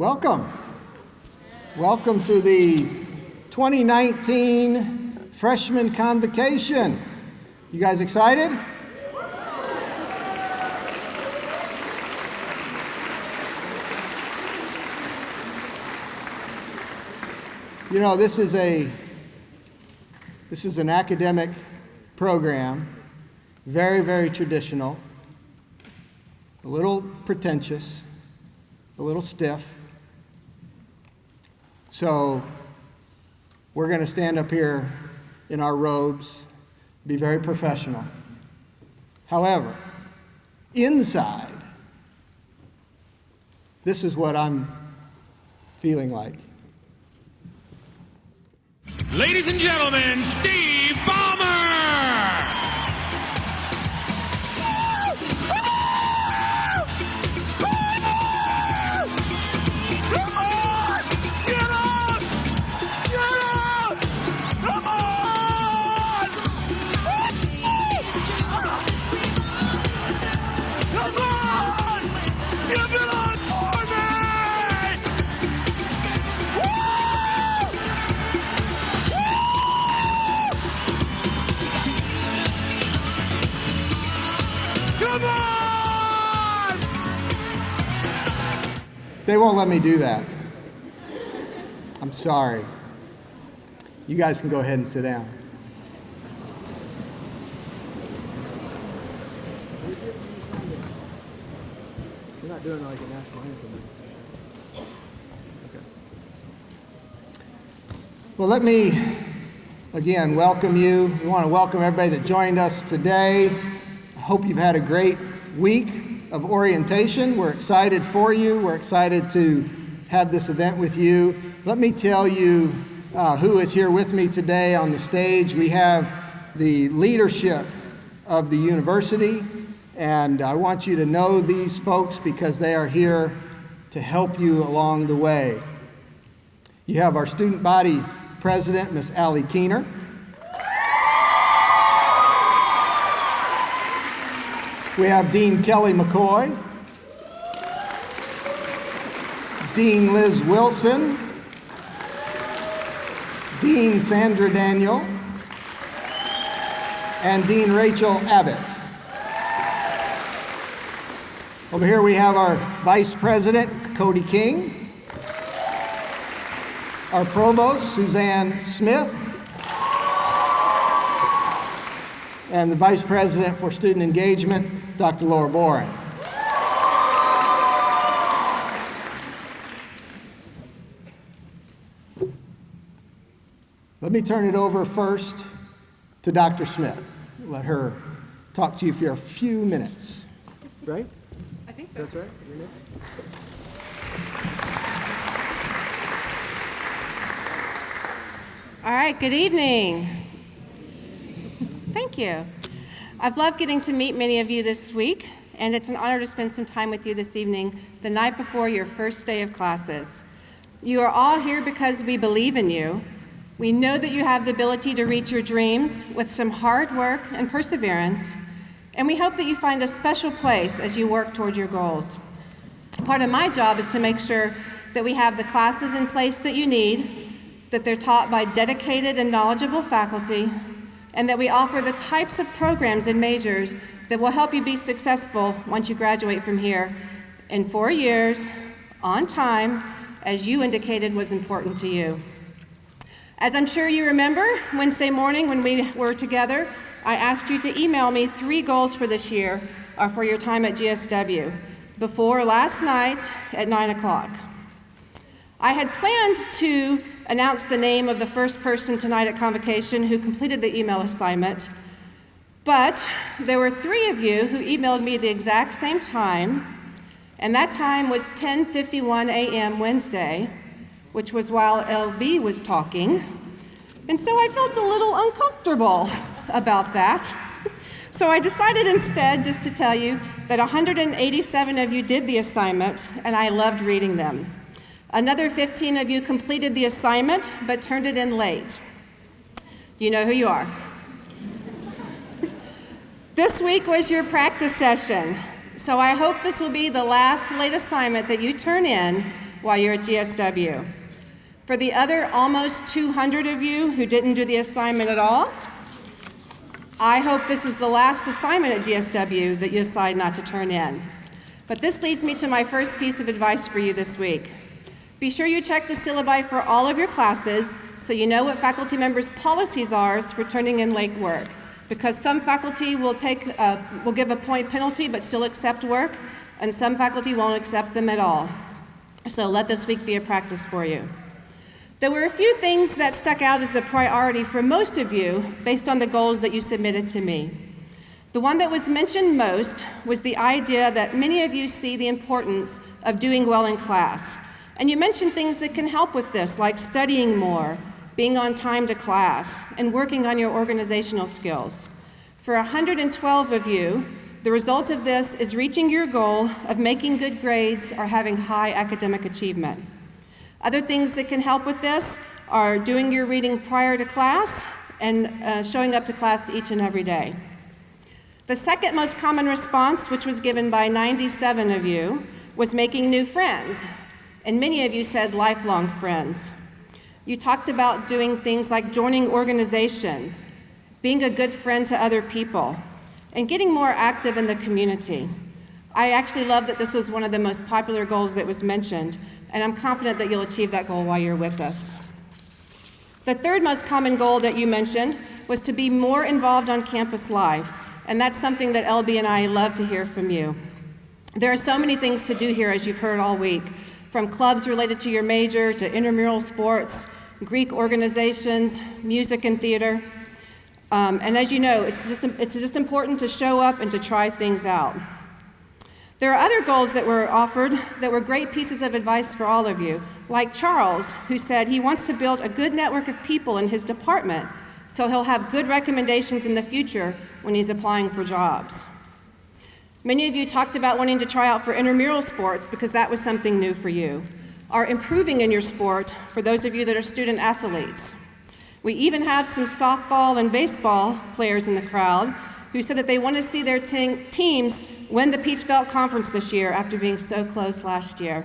Welcome. Welcome to the 2019 Freshman Convocation. You guys excited? You know, this is an academic program, very, very traditional, a little pretentious, a little stiff. So we're going to stand up here in our robes, be very professional. However, inside, this is what I'm feeling like. Ladies and gentlemen, Steve Ballmer! Come on! Get up! Get up! Come on! Come on! Give it on for me! Come on! They won't let me do that. I'm sorry. You guys can go ahead and sit down. You're not doing like a national anthem. Okay. Well, let me again welcome you. We want to welcome everybody that joined us today. I hope you've had a great week of orientation. We're excited for you. We're excited to have this event with you. Let me tell you who is here with me today on the stage. We have the leadership of the university, and I want you to know these folks because they are here to help you along the way. You have our student body president, Miss Allie Keener. We have Dean Kelly McCoy, Dean Liz Wilson, Dean Sandra Daniel, and Dean Rachel Abbott. Over here we have our Vice President, Cody King, our Provost, Suzanne Smith, and the Vice President for Student Engagement, Dr. Laura Boren. Let me turn it over first to Dr. Smith. Let her talk to you for a few minutes. Right? I think so. That's right. All right, good evening. Thank you. I've loved getting to meet many of you this week, and it's an honor to spend some time with you this evening, the night before your first day of classes. You are all here because we believe in you. We know that you have the ability to reach your dreams with some hard work and perseverance, and we hope that you find a special place as you work toward your goals. Part of my job is to make sure that we have the classes in place that you need, that they're taught by dedicated and knowledgeable faculty, and that we offer the types of programs and majors that will help you be successful once you graduate from here in 4 years, on time, as you indicated was important to you. As I'm sure you remember, Wednesday morning when we were together, I asked you to email me 3 goals for this year or for your time at GSW before last night at 9 o'clock. I had planned to announce the name of the first person tonight at Convocation who completed the email assignment, but there were 3 of you who emailed me the exact same time, and that time was 10:51 a.m. Wednesday, which was while LB was talking, and so I felt a little uncomfortable about that. So I decided instead just to tell you that 187 of you did the assignment, and I loved reading them. Another 15 of you completed the assignment, but turned it in late. You know who you are. This week was your practice session, so I hope this will be the last late assignment that you turn in while you're at GSW. For the other almost 200 of you who didn't do the assignment at all, I hope this is the last assignment at GSW that you decide not to turn in. But this leads me to my first piece of advice for you this week. Be sure you check the syllabi for all of your classes so you know what faculty members' policies are for turning in late work. Because some faculty will give a point penalty but still accept work, and some faculty won't accept them at all. So let this week be a practice for you. There were a few things that stuck out as a priority for most of you based on the goals that you submitted to me. The one that was mentioned most was the idea that many of you see the importance of doing well in class. And you mentioned things that can help with this, like studying more, being on time to class, and working on your organizational skills. For 112 of you, the result of this is reaching your goal of making good grades or having high academic achievement. Other things that can help with this are doing your reading prior to class and showing up to class each and every day. The second most common response, which was given by 97 of you, was making new friends. And many of you said lifelong friends. You talked about doing things like joining organizations, being a good friend to other people, and getting more active in the community. I actually love that this was one of the most popular goals that was mentioned, and I'm confident that you'll achieve that goal while you're with us. The third most common goal that you mentioned was to be more involved on campus life, and that's something that LB and I love to hear from you. There are so many things to do here, as you've heard all week, from clubs related to your major to intramural sports, Greek organizations, music and theater. And as you know, it's just important to show up and to try things out. There are other goals that were offered that were great pieces of advice for all of you, like Charles, who said he wants to build a good network of people in his department so he'll have good recommendations in the future when he's applying for jobs. Many of you talked about wanting to try out for intramural sports because that was something new for you, or improving in your sport for those of you that are student athletes. We even have some softball and baseball players in the crowd who said that they want to see their teams win the Peach Belt Conference this year after being so close last year.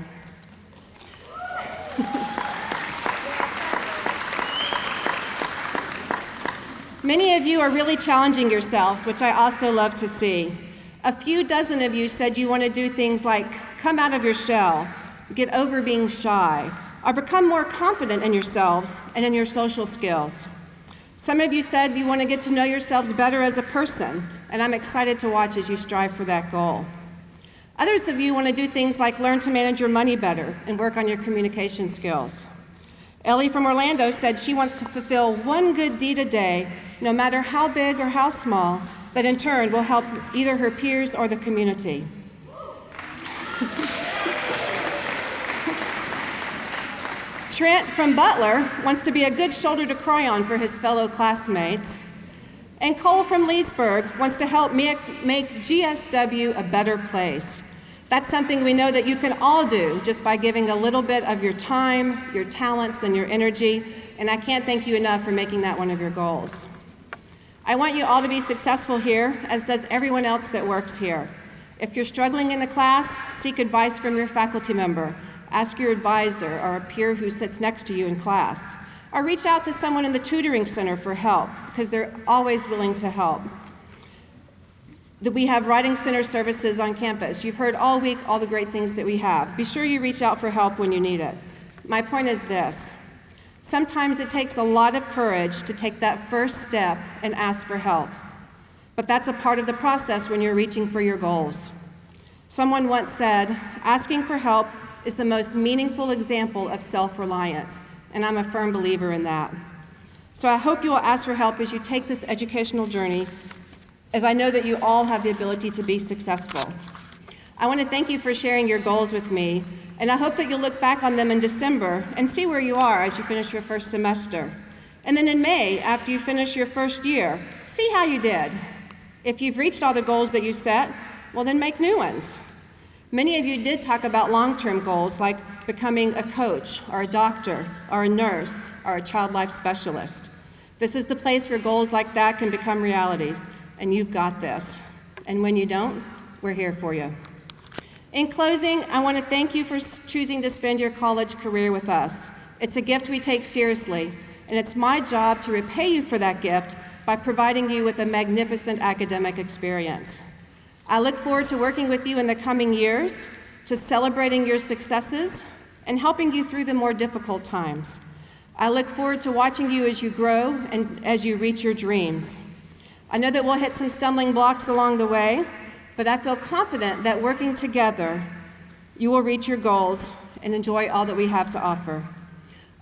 Many of you are really challenging yourselves, which I also love to see. A few dozen of you said you want to do things like come out of your shell, get over being shy, or become more confident in yourselves and in your social skills. Some of you said you want to get to know yourselves better as a person, and I'm excited to watch as you strive for that goal. Others of you want to do things like learn to manage your money better and work on your communication skills. Ellie from Orlando said she wants to fulfill one good deed a day, no matter how big or how small, that in turn will help either her peers or the community. Trent from Butler wants to be a good shoulder to cry on for his fellow classmates. And Cole from Leesburg wants to help make GSW a better place. That's something we know that you can all do just by giving a little bit of your time, your talents, and your energy, and I can't thank you enough for making that one of your goals. I want you all to be successful here, as does everyone else that works here. If you're struggling in a class, seek advice from your faculty member. Ask your advisor or a peer who sits next to you in class. Or reach out to someone in the tutoring center for help, because they're always willing to help. We have writing center services on campus. You've heard all week all the great things that we have. Be sure you reach out for help when you need it. My point is this. Sometimes it takes a lot of courage to take that first step and ask for help. But that's a part of the process when you're reaching for your goals. Someone once said, asking for help is the most meaningful example of self-reliance, and I'm a firm believer in that. So I hope you will ask for help as you take this educational journey, as I know that you all have the ability to be successful. I want to thank you for sharing your goals with me, and I hope that you'll look back on them in December and see where you are as you finish your first semester. And then in May, after you finish your first year, see how you did. If you've reached all the goals that you set, well then make new ones. Many of you did talk about long-term goals like becoming a coach or a doctor or a nurse or a child life specialist. This is the place where goals like that can become realities, and you've got this. And when you don't, we're here for you. In closing, I want to thank you for choosing to spend your college career with us. It's a gift we take seriously, and it's my job to repay you for that gift by providing you with a magnificent academic experience. I look forward to working with you in the coming years, to celebrating your successes, and helping you through the more difficult times. I look forward to watching you as you grow and as you reach your dreams. I know that we'll hit some stumbling blocks along the way, but I feel confident that working together, you will reach your goals and enjoy all that we have to offer.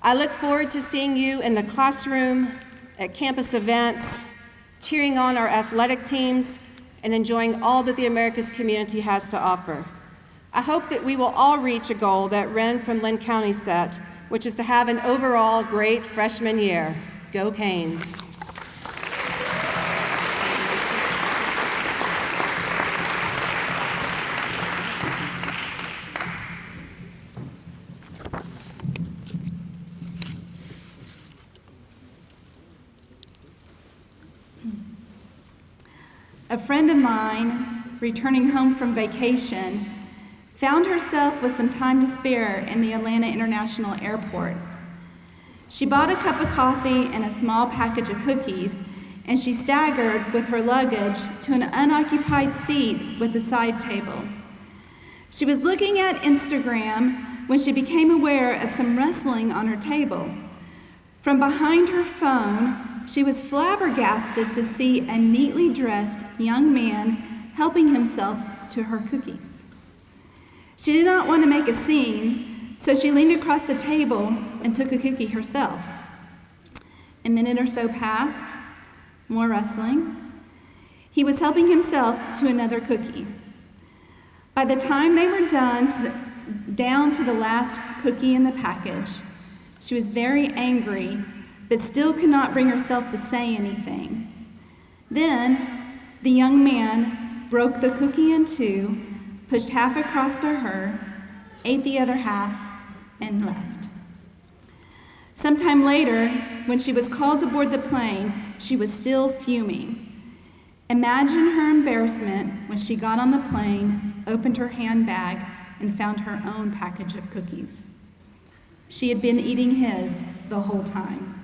I look forward to seeing you in the classroom, at campus events, cheering on our athletic teams, and enjoying all that the Americas community has to offer. I hope that we will all reach a goal that Ren from Lynn County set, which is to have an overall great freshman year. Go Canes. A friend of mine, returning home from vacation, found herself with some time to spare in the Atlanta International Airport. She bought a cup of coffee and a small package of cookies, and she staggered with her luggage to an unoccupied seat with a side table. She was looking at Instagram when she became aware of some rustling on her table. From behind her phone, she was flabbergasted to see a neatly dressed young man helping himself to her cookies. She did not want to make a scene, so she leaned across the table and took a cookie herself. A minute or so passed, more rustling. He was helping himself to another cookie. By the time they were down to the last cookie in the package, she was very angry, but still could not bring herself to say anything. Then, the young man broke the cookie in two, pushed half across to her, ate the other half, and left. Sometime later, when she was called to board the plane, she was still fuming. Imagine her embarrassment when she got on the plane, opened her handbag, and found her own package of cookies. She had been eating his the whole time.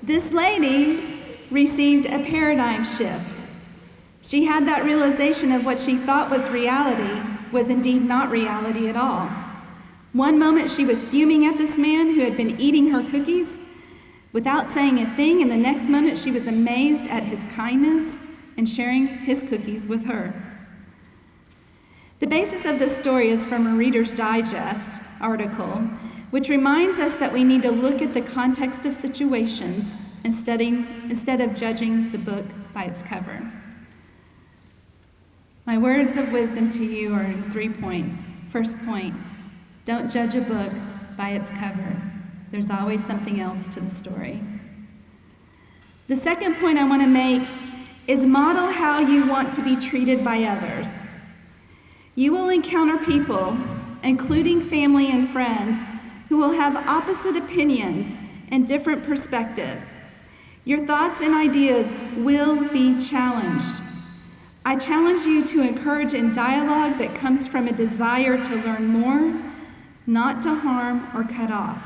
This lady received a paradigm shift. She had that realization of what she thought was reality was indeed not reality at all. One moment she was fuming at this man who had been eating her cookies without saying a thing, and the next moment she was amazed at his kindness and sharing his cookies with her. The basis of this story is from a Reader's Digest article, which reminds us that we need to look at the context of situations instead of judging the book by its cover. My words of wisdom to you are in 3 points. First point, don't judge a book by its cover. There's always something else to the story. The second point I want to make is model how you want to be treated by others. You will encounter people, including family and friends, who will have opposite opinions and different perspectives. Your thoughts and ideas will be challenged. I challenge you to encourage in dialogue that comes from a desire to learn more, not to harm or cut off.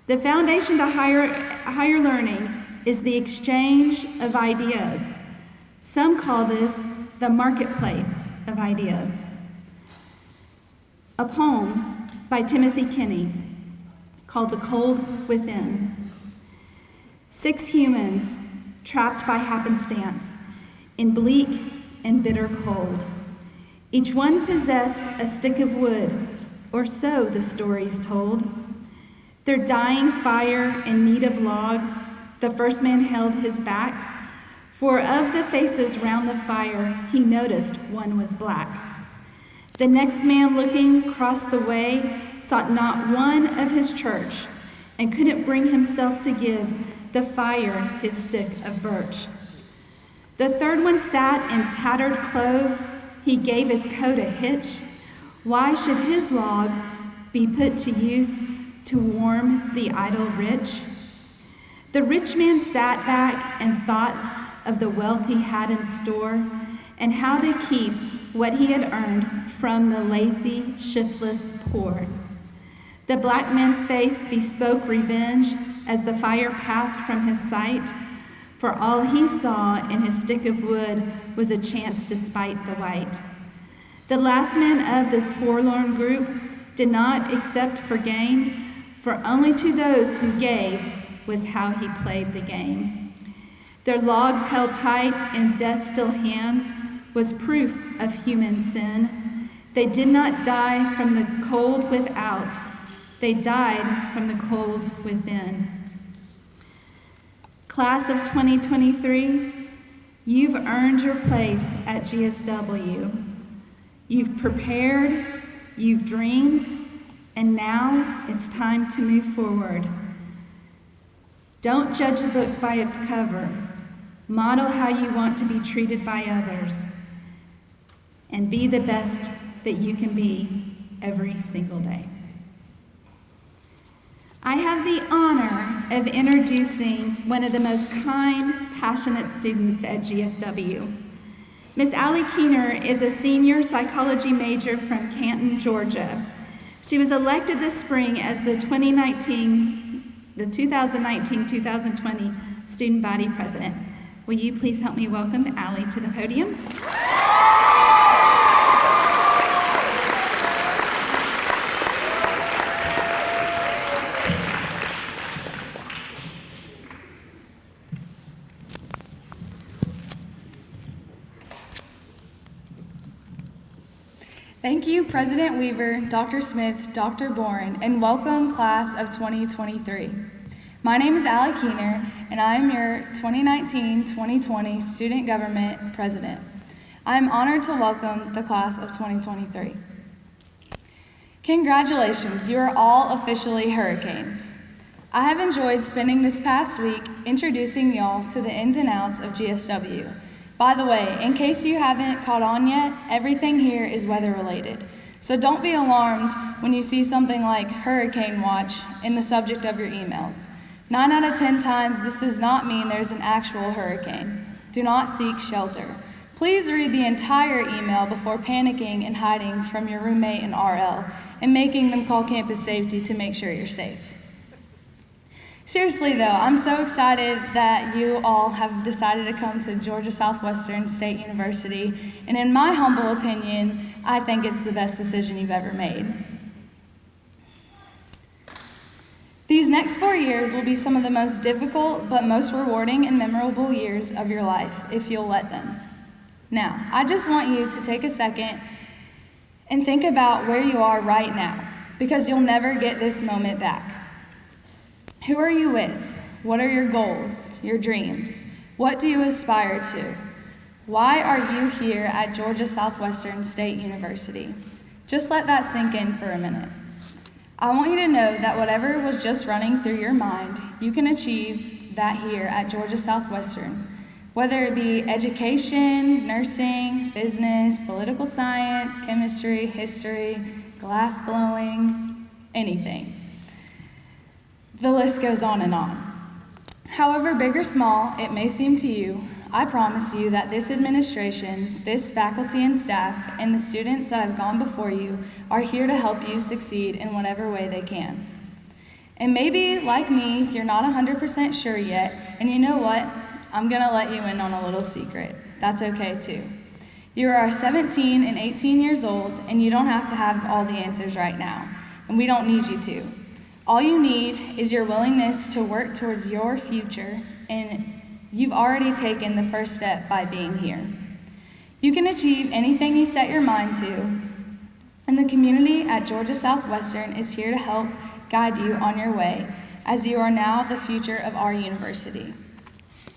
The foundation to higher learning is the exchange of ideas. Some call this the marketplace of ideas. A poem by Timothy Kinney called The Cold Within. 6 humans trapped by happenstance in bleak and bitter cold. Each one possessed a stick of wood, or so the stories told. Their dying fire in need of logs, the first man held his back, for of the faces round the fire he noticed one was black. The next man looking across the way sought not one of his church, and couldn't bring himself to give the fire his stick of birch. The third one sat in tattered clothes, he gave his coat a hitch. Why should his log be put to use to warm the idle rich? The rich man sat back and thought of the wealth he had in store, and how to keep what he had earned from the lazy, shiftless poor. The black man's face bespoke revenge as the fire passed from his sight, for all he saw in his stick of wood was a chance to spite the white. The last man of this forlorn group did not accept for gain, for only to those who gave was how he played the game. Their logs held tight in death's still hands was proof of human sin. They did not die from the cold without, they died from the cold within. Class of 2023, you've earned your place at GSW. You've prepared, you've dreamed, and now it's time to move forward. Don't judge a book by its cover. Model how you want to be treated by others. And be the best that you can be every single day. I have the honor of introducing one of the most kind, passionate students at GSW. Miss Allie Keener is a senior psychology major from Canton, Georgia. She was elected this spring as the 2019-2020 student body president. Will you please help me welcome Allie to the podium? Thank you, President Weaver, Dr. Smith, Dr. Boren, and welcome, class of 2023. My name is Allie Keener, and I am your 2019-2020 Student Government President. I am honored to welcome the class of 2023. Congratulations, you are all officially hurricanes. I have enjoyed spending this past week introducing y'all to the ins and outs of GSW. By the way, in case you haven't caught on yet, everything here is weather related. So don't be alarmed when you see something like hurricane watch in the subject of your emails. 9 out of 10 times, this does not mean there's an actual hurricane. Do not seek shelter. Please read the entire email before panicking and hiding from your roommate and RL and making them call campus safety to make sure you're safe. Seriously though, I'm so excited that you all have decided to come to Georgia Southwestern State University, and in my humble opinion, I think it's the best decision you've ever made. These next 4 years will be some of the most difficult but most rewarding and memorable years of your life, if you'll let them. Now, I just want you to take a second and think about where you are right now, because you'll never get this moment back. Who are you with? What are your goals, your dreams? What do you aspire to? Why are you here at Georgia Southwestern State University? Just let that sink in for a minute. I want you to know that whatever was just running through your mind, you can achieve that here at Georgia Southwestern. Whether it be education, nursing, business, political science, chemistry, history, glass blowing, anything. The list goes on and on. However big or small it may seem to you, I promise you that this administration, this faculty and staff, and the students that have gone before you are here to help you succeed in whatever way they can. And maybe, like me, you're not 100% sure yet, and you know what? I'm gonna let you in on a little secret. That's okay too. You are 17 and 18 years old, and you don't have to have all the answers right now, and we don't need you to. All you need is your willingness to work towards your future, and you've already taken the first step by being here. You can achieve anything you set your mind to, and the community at Georgia Southwestern is here to help guide you on your way, as you are now the future of our university.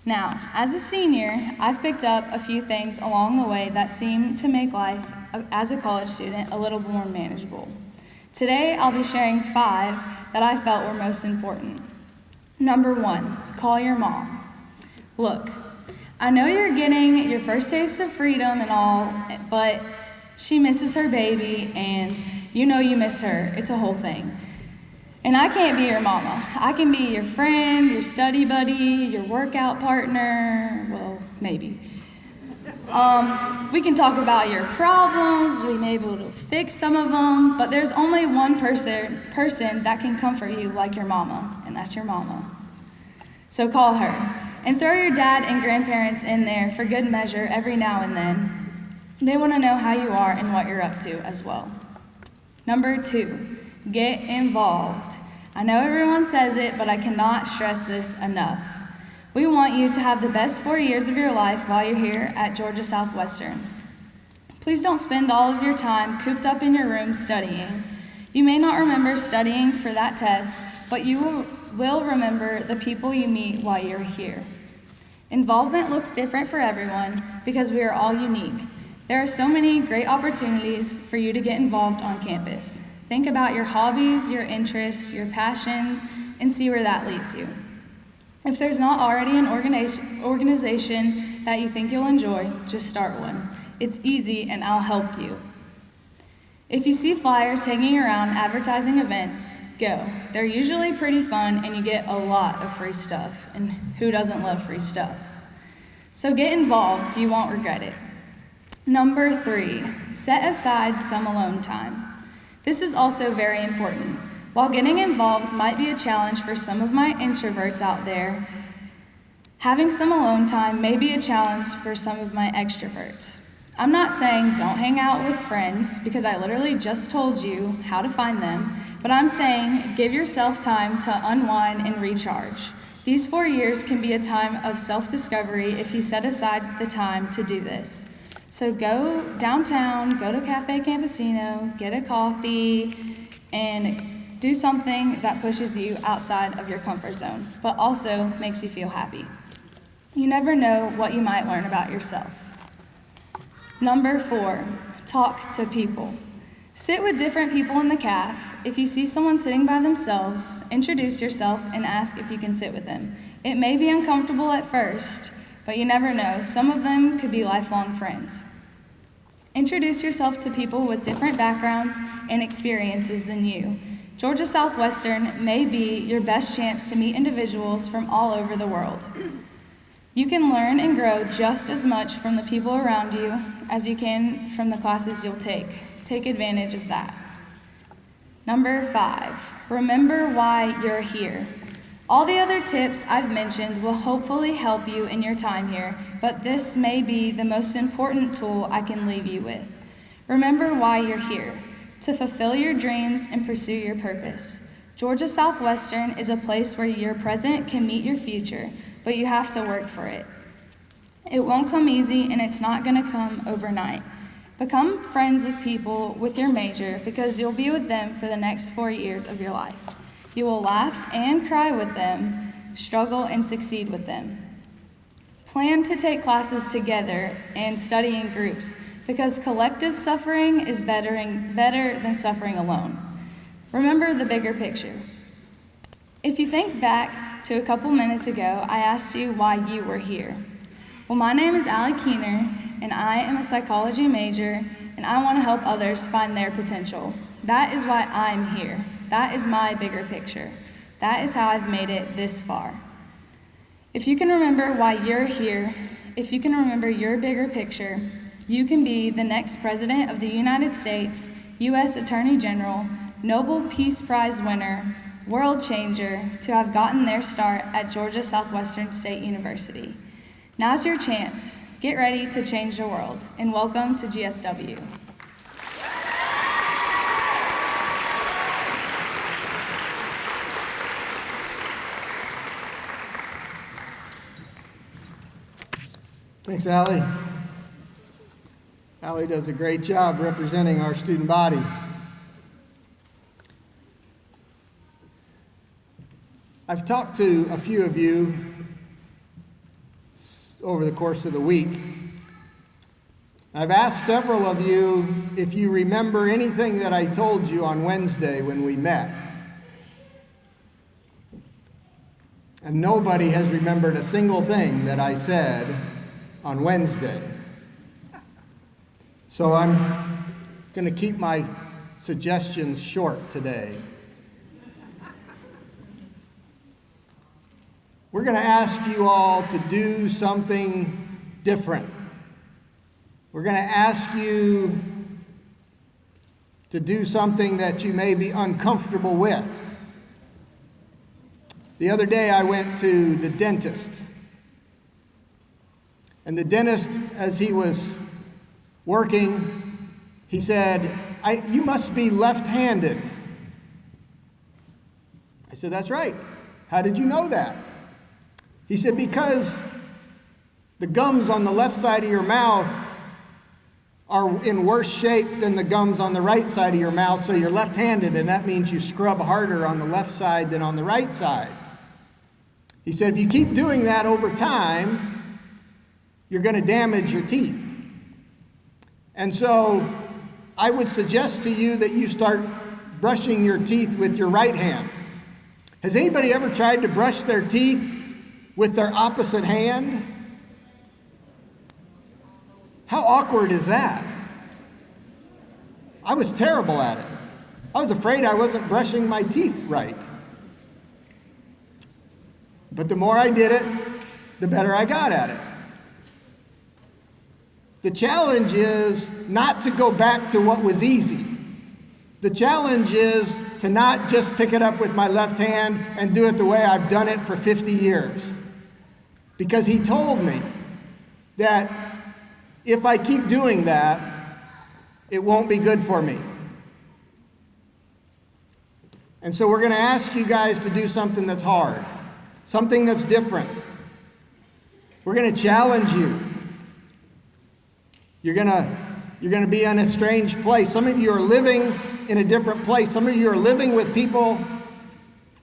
Now, as a senior, I've picked up a few things along the way that seem to make life as a college student a little more manageable. Today, I'll be sharing 5 that I felt were most important. Number 1, call your mom. Look, I know you're getting your first taste of freedom and all, but she misses her baby, and you know you miss her. It's a whole thing. And I can't be your mama. I can be your friend, your study buddy, your workout partner, well, maybe. We can talk about your problems, we may be able to fix some of them, but there's only one person that can comfort you like your mama, and that's your mama. So call her, and throw your dad and grandparents in there for good measure every now and then. They want to know how you are and what you're up to as well. Number 2, get involved. I know everyone says it, but I cannot stress this enough. We want you to have the best 4 years of your life while you're here at Georgia Southwestern. Please don't spend all of your time cooped up in your room studying. You may not remember studying for that test, but you will remember the people you meet while you're here. Involvement looks different for everyone because we are all unique. There are so many great opportunities for you to get involved on campus. Think about your hobbies, your interests, your passions, and see where that leads you. If there's not already an organization that you think you'll enjoy, just start one. It's easy and I'll help you. If you see flyers hanging around advertising events, go. They're usually pretty fun and you get a lot of free stuff. And who doesn't love free stuff? So get involved, you won't regret it. Number 3, set aside some alone time. This is also very important. While getting involved might be a challenge for some of my introverts out there, having some alone time may be a challenge for some of my extroverts. I'm not saying don't hang out with friends, because I literally just told you how to find them, but I'm saying give yourself time to unwind and recharge. These 4 years can be a time of self-discovery if you set aside the time to do this. So go downtown, go to Cafe Campesino, get a coffee, and do something that pushes you outside of your comfort zone, but also makes you feel happy. You never know what you might learn about yourself. Number 4, talk to people. Sit with different people in the caf. If you see someone sitting by themselves, introduce yourself and ask if you can sit with them. It may be uncomfortable at first, but you never know. Some of them could be lifelong friends. Introduce yourself to people with different backgrounds and experiences than you. Georgia Southwestern may be your best chance to meet individuals from all over the world. You can learn and grow just as much from the people around you as you can from the classes you'll take. Take advantage of that. Number 5, remember why you're here. All the other tips I've mentioned will hopefully help you in your time here, but this may be the most important tool I can leave you with. Remember why you're here. To fulfill your dreams and pursue your purpose. Georgia Southwestern is a place where your present can meet your future, but you have to work for it. It won't come easy and it's not going to come overnight. Become friends with people with your major because you'll be with them for the next 4 years of your life. You will laugh and cry with them, struggle and succeed with them. Plan to take classes together and study in groups, because collective suffering is better than suffering alone. Remember the bigger picture. If you think back to a couple minutes ago, I asked you why you were here. Well, my name is Allie Keener, and I am a psychology major, and I want to help others find their potential. That is why I'm here. That is my bigger picture. That is how I've made it this far. If you can remember why you're here, if you can remember your bigger picture, you can be the next President of the United States, U.S. Attorney General, Nobel Peace Prize winner, world changer, to have gotten their start at Georgia Southwestern State University. Now's your chance. Get ready to change the world, and welcome to GSW. Thanks, Allie. Allie does a great job representing our student body. I've talked to a few of you over the course of the week. I've asked several of you if you remember anything that I told you on Wednesday when we met. And nobody has remembered a single thing that I said on Wednesday. So I'm going to keep my suggestions short today. We're going to ask you all to do something different. we're going to ask you to do something that you may be uncomfortable with. The other day I went to the dentist. And the dentist, as he was working, he said, you must be left-handed. I said, that's right. How did you know that? He said, because the gums on the left side of your mouth are in worse shape than the gums on the right side of your mouth, so you're left-handed, and that means you scrub harder on the left side than on the right side. He said, if you keep doing that over time, you're going to damage your teeth. And so I would suggest to you that you start brushing your teeth with your right hand. Has anybody ever tried to brush their teeth with their opposite hand? How awkward is that? I was terrible at it. I was afraid I wasn't brushing my teeth right. But the more I did it, the better I got at it. The challenge is not to go back to what was easy. The challenge is to not just pick it up with my left hand and do it the way I've done it for 50 years. Because he told me that if I keep doing that, it won't be good for me. And so we're going to ask you guys to do something that's hard, something that's different. We're going to challenge you. You're going to be in a strange place. Some of you are living in a different place. Some of you are living with people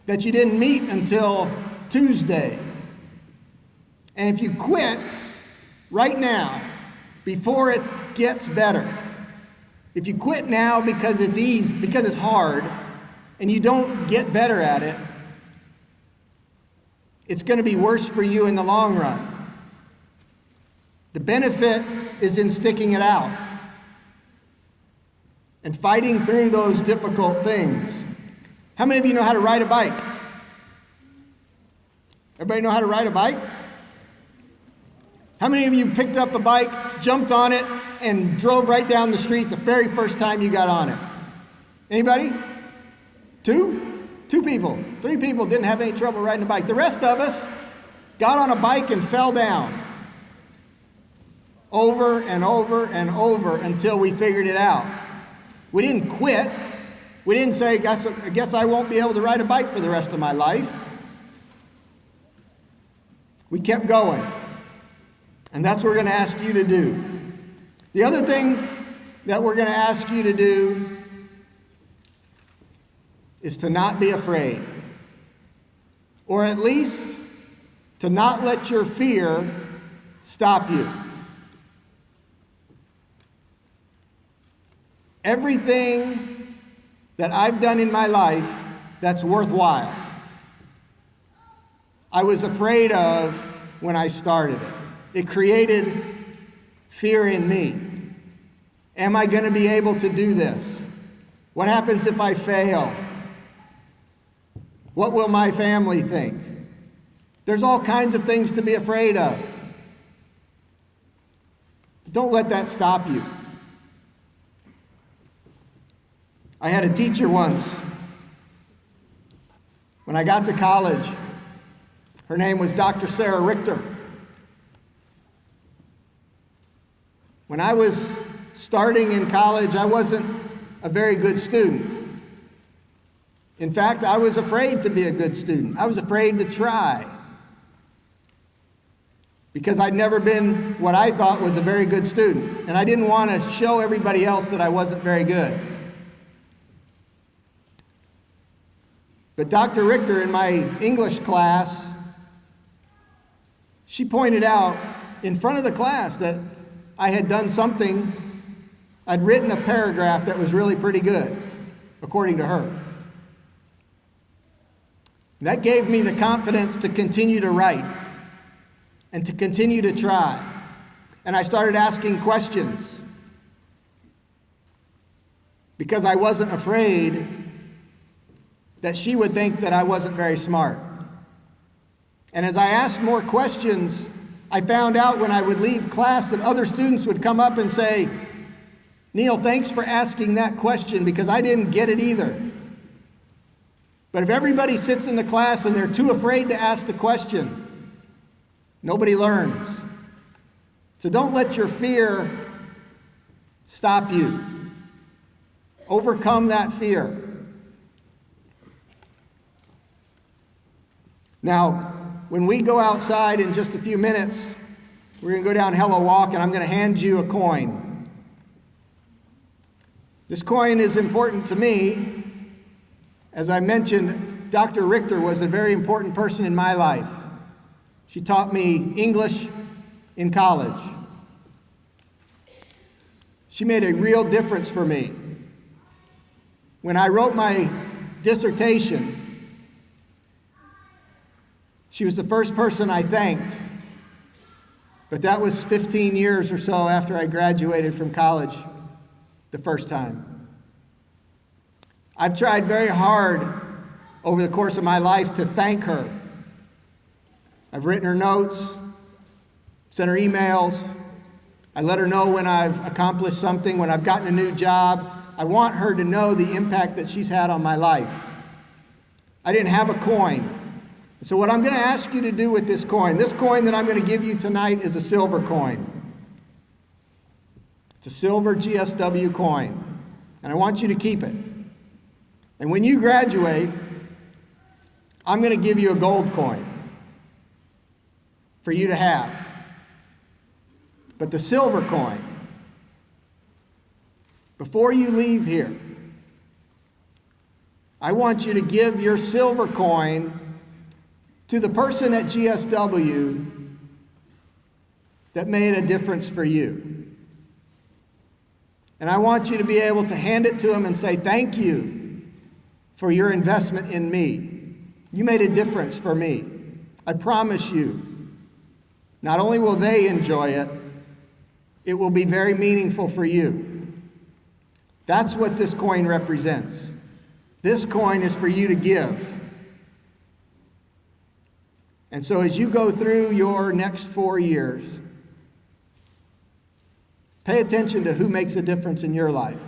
that you didn't meet until Tuesday. And if you quit right now, before it gets better, if you quit now because it's easy, because it's hard, and you don't get better at it, it's going to be worse for you in the long run. The benefit is in sticking it out and fighting through those difficult things. How many of you know how to ride a bike? Everybody know how to ride a bike? How many of you picked up a bike, jumped on it, and drove right down the street the very first time you got on it? Anybody? Two? 2 people. 3 people didn't have any trouble riding a bike. The rest of us got on a bike and fell down over and over and over until we figured it out. We didn't quit. We didn't say, I guess I won't be able to ride a bike for the rest of my life. We kept going. And that's what we're going to ask you to do. The other thing that we're going to ask you to do is to not be afraid. Or at least to not let your fear stop you. Everything that I've done in my life that's worthwhile, I was afraid of when I started it. It created fear in me. Am I going to be able to do this? What happens if I fail? What will my family think? There's all kinds of things to be afraid of. Don't let that stop you. I had a teacher once. When I got to college, her name was Dr. Sarah Richter. When I was starting in college, I wasn't a very good student. In fact, I was afraid to be a good student. I was afraid to try because I'd never been what I thought was a very good student, and I didn't want to show everybody else that I wasn't very good. But Dr. Richter, in my English class, she pointed out in front of the class that I had done something, I'd written a paragraph that was really pretty good, according to her. That gave me the confidence to continue to write and to continue to try. And I started asking questions because I wasn't afraid that she would think that I wasn't very smart. And as I asked more questions, I found out when I would leave class that other students would come up and say, "Neil, thanks for asking that question because I didn't get it either." But if everybody sits in the class and they're too afraid to ask the question, nobody learns. So don't let your fear stop you. Overcome that fear. Now, when we go outside in just a few minutes, we're going to go down Hello Walk, and I'm going to hand you a coin. This coin is important to me. As I mentioned, Dr. Richter was a very important person in my life. She taught me English in college. She made a real difference for me. When I wrote my dissertation, she was the first person I thanked, but that was 15 years or so after I graduated from college the first time. I've tried very hard over the course of my life to thank her. I've written her notes, sent her emails. I let her know when I've accomplished something, when I've gotten a new job. I want her to know the impact that she's had on my life. I didn't have a coin. So what I'm going to ask you to do with this coin that I'm going to give you tonight is a silver coin. It's a silver GSW coin, and I want you to keep it. And when you graduate, I'm going to give you a gold coin for you to have. But the silver coin, before you leave here, I want you to give your silver coin to the person at GSW that made a difference for you. And I want you to be able to hand it to them and say, "Thank you for your investment in me. You made a difference for me. I promise you, not only will they enjoy it, it will be very meaningful for you." That's what this coin represents. This coin is for you to give. And so as you go through your next 4 years, pay attention to who makes a difference in your life.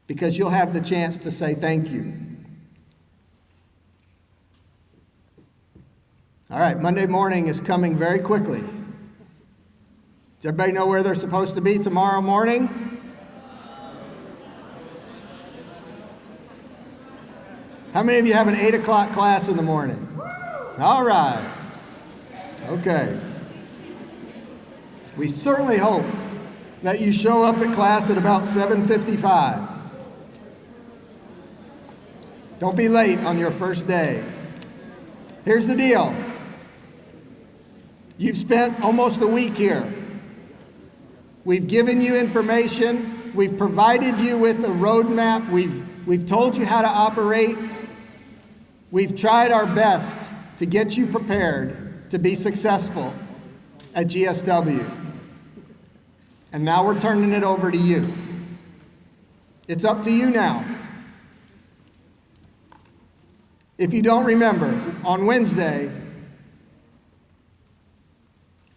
Because you'll have the chance to say thank you. All right, Monday morning is coming very quickly. Does everybody know where they're supposed to be tomorrow morning? How many of you have an 8 o'clock class in the morning? All right. Okay. We certainly hope that you show up at class at about 7:55. Don't be late on your first day. Here's the deal. You've spent almost a week here. We've given you information. We've provided you with a roadmap. We've told you how to operate. We've tried our best to get you prepared to be successful at GSW. And now we're turning it over to you. It's up to you now. If you don't remember, on Wednesday,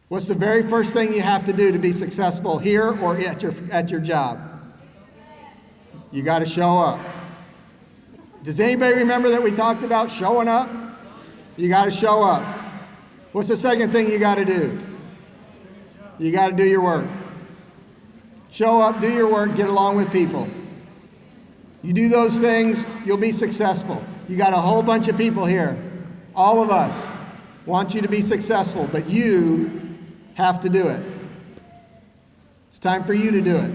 what's the very first thing you have to do to be successful here or at your job? You got to show up. Does anybody remember that we talked about showing up? You got to show up. What's the second thing you got to do? You got to do your work. Show up, do your work, get along with people. You do those things, you'll be successful. You got a whole bunch of people here. All of us want you to be successful, but you have to do it. It's time for you to do it.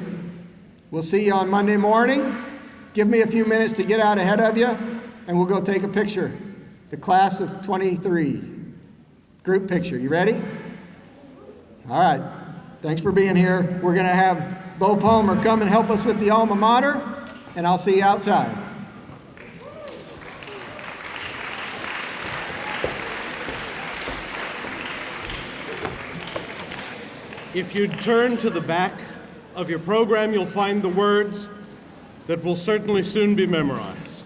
We'll see you on Monday morning. Give me a few minutes to get out ahead of you, and we'll go take a picture. The class of 23. Group picture. You ready? All right. Thanks for being here. We're going to have Bo Palmer come and help us with the Alma Mater, and I'll see you outside. If you turn to the back of your program, you'll find the words that will certainly soon be memorized.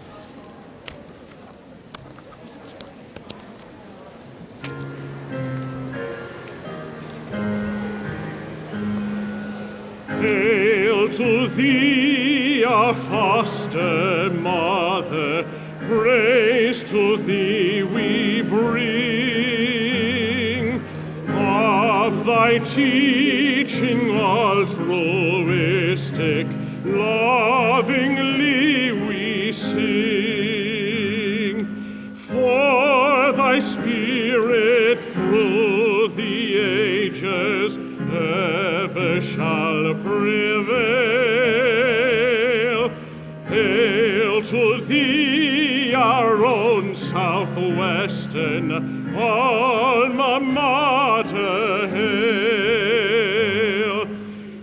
to thee, our foster mother, praise to thee we bring. Of thy teaching altruistic, lovingly we sing. For thy Spirit through the ages ever shall prevail. Hail to thee, our own southwestern Alma Mater, hail.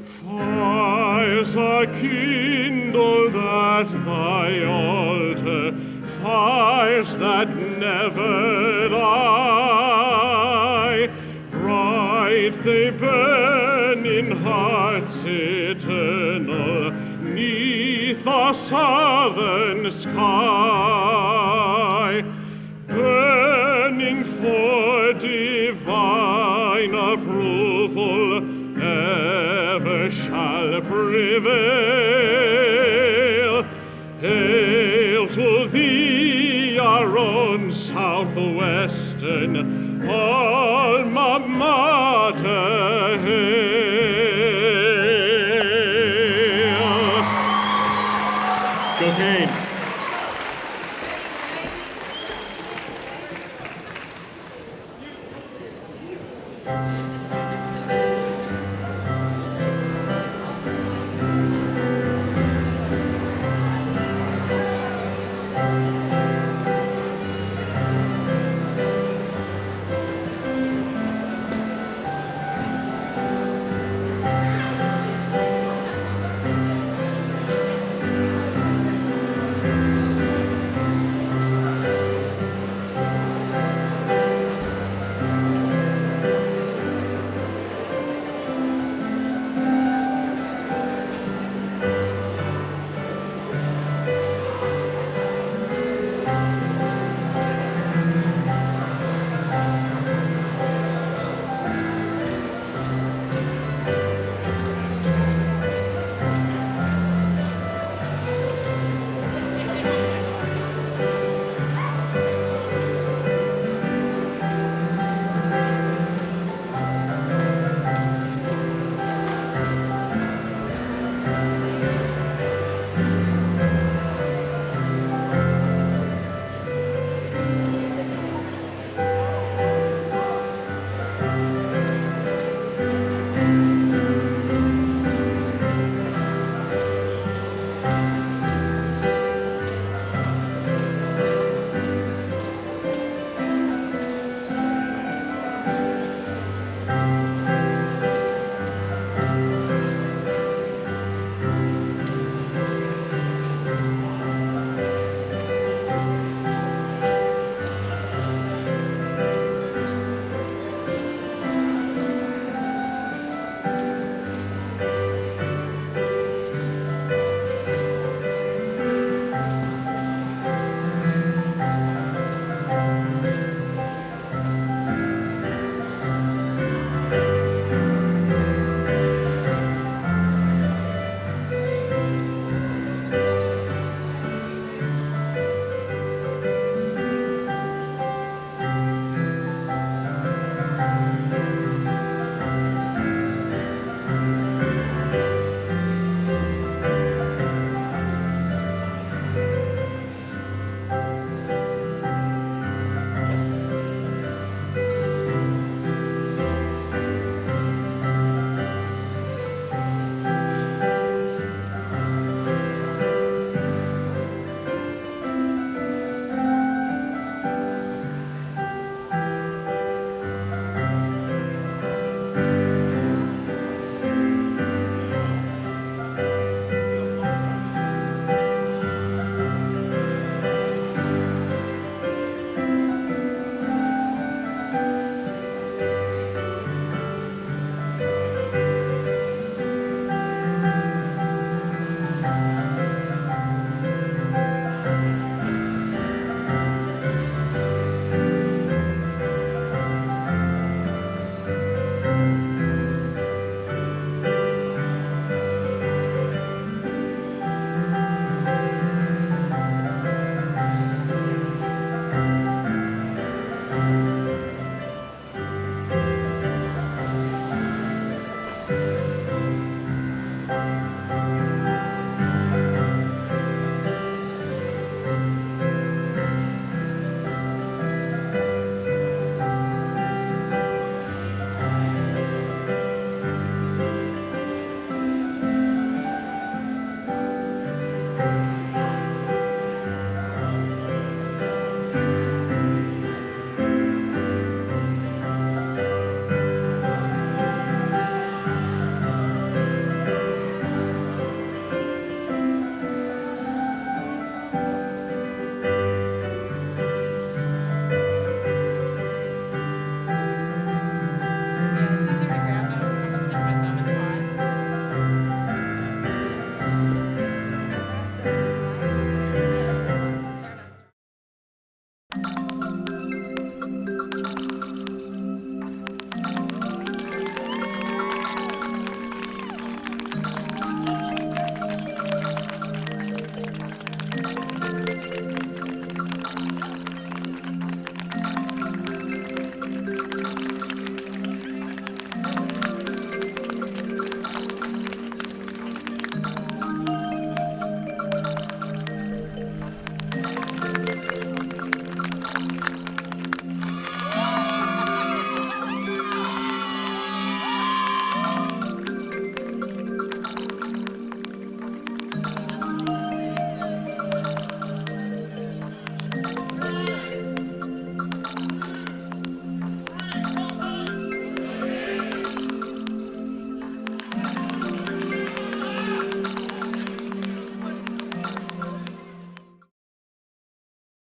Fires are kindled at thy altar, fires that never die. Bright they burn in hearts eternal, 'neath the southern sky, burning for divine approval, ever shall prevail. Hail to thee, our own southwestern Alma Mater, hail. Go Canes!